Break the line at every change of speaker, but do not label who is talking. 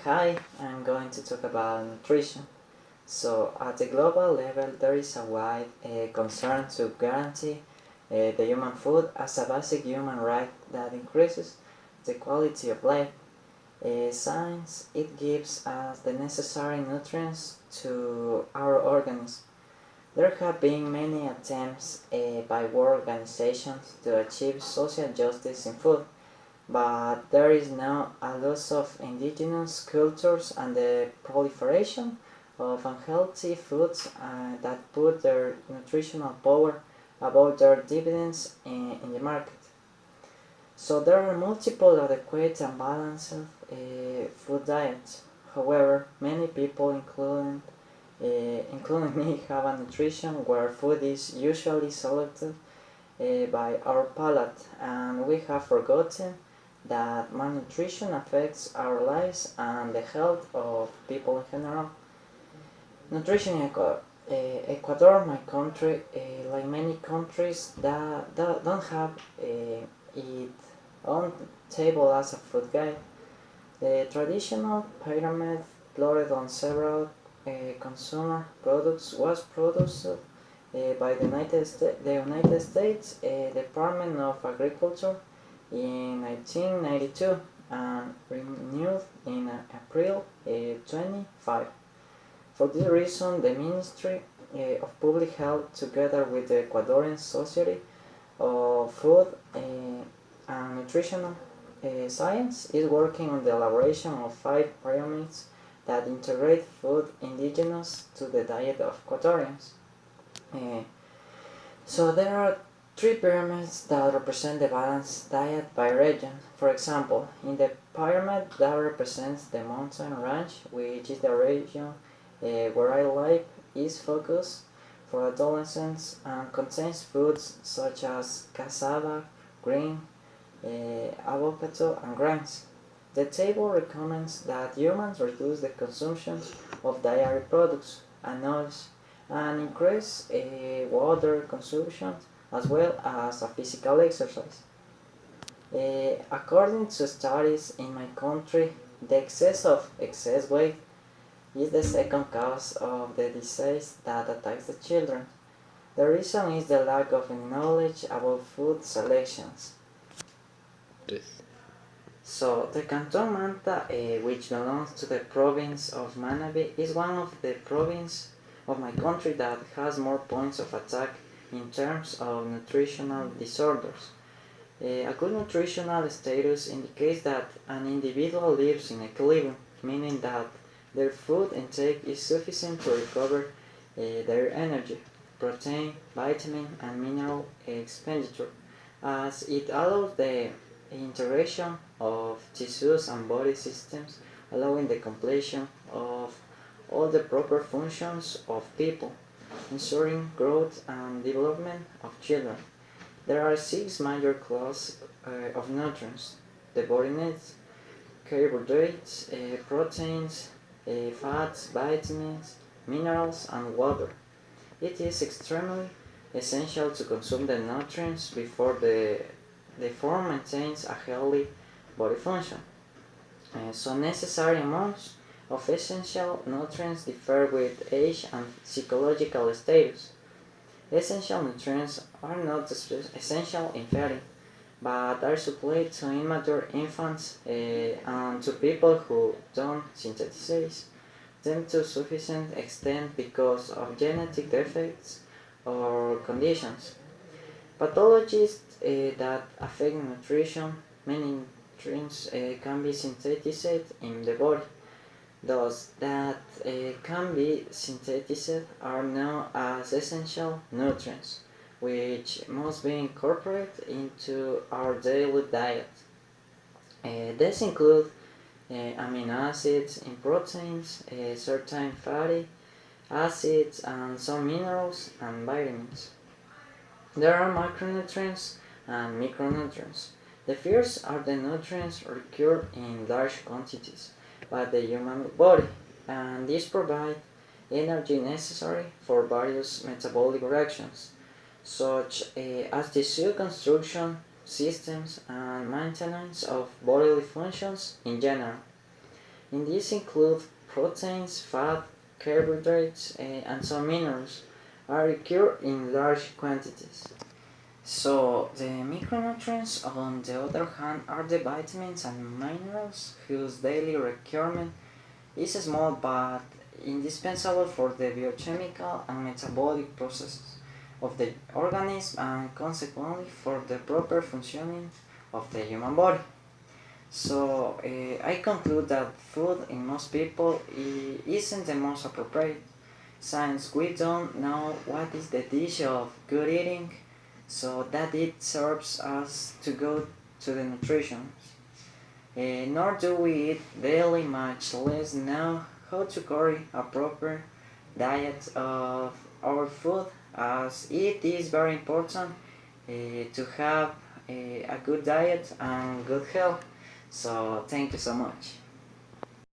Hi, I'm going to talk about nutrition. So, at the global level, there is a wide concern to guarantee the human food as a basic human right that increases the quality of life. Science, it gives us the necessary nutrients to our organism. There have been many attempts by world organizations to achieve social justice in food, but there is now a loss of indigenous cultures and the proliferation of unhealthy foods that put their nutritional power above their dividends in the market. So there are multiple adequate and balanced food diets. However, many people, including me, have a nutrition where food is usually selected by our palate, and we have forgotten that malnutrition affects our lives and the health of people in general. Nutrition in Ecuador. Ecuador, my country, like many countries, that don't have its own table as a food guide. The traditional pyramid plotted on several consumer products was produced by the United States Department of Agriculture in 1992 and renewed in April 25. For this reason, the Ministry of Public Health, together with the Ecuadorian Society of Food and Nutritional Science, is working on the elaboration of 5 pyramids that integrate food indigenous to the diet of Ecuadorians. Uh, so there are 3 pyramids that represent the balanced diet by region. For example, in the pyramid that represents the mountain range, which is the region where life is focused for adolescents and contains foods such as cassava, green, avocado, and grains. The table recommends that humans reduce the consumption of dairy products and oils and increase water consumption as well as a physical exercise. According to studies in my country, the excess weight is the second cause of the disease that attacks the children. The reason is the lack of knowledge about food selections.
Yes.
So, the Canton Manta, which belongs to the province of Manabi, is one of the provinces of my country that has more points of attack in terms of nutritional disorders. A good nutritional status indicates that an individual lives in equilibrium, meaning that their food intake is sufficient to recover their energy, protein, vitamin, and mineral expenditure, as it allows the integration of tissues and body systems, allowing the completion of all the proper functions of people, ensuring growth and development of children. There are 6 major classes of nutrients the body needs: carbohydrates, proteins, fats, vitamins, minerals, and water. It is extremely essential to consume the nutrients before the form maintains a healthy body function. So necessary amounts of essential nutrients differ with age and psychological status. Essential nutrients are not essential in feeding, but are supplied to immature infants and to people who don't synthesize them to sufficient extent because of genetic defects or conditions. Pathologies that affect nutrition, many nutrients can be synthesized in the body. Those that can be synthesized are known as essential nutrients, which must be incorporated into our daily diet. These include amino acids in proteins, certain fatty acids, and some minerals and vitamins. There are macronutrients and micronutrients. The first are the nutrients required in large quantities by the human body, and these provide energy necessary for various metabolic reactions, such as tissue construction, systems, and maintenance of bodily functions in general. And these include proteins, fat, carbohydrates, and some minerals are occur in large quantities. So the micronutrients, on the other hand, are the vitamins and minerals whose daily requirement is small but indispensable for the biochemical and metabolic processes of the organism and consequently for the proper functioning of the human body. So I conclude that food in most people isn't the most appropriate since we don't know what is the dish of good eating so that it serves us to go to the nutrition. Nor do we eat daily, much less know how to carry a proper diet of our food, as it is very important to have a good diet and good health. So thank you so much.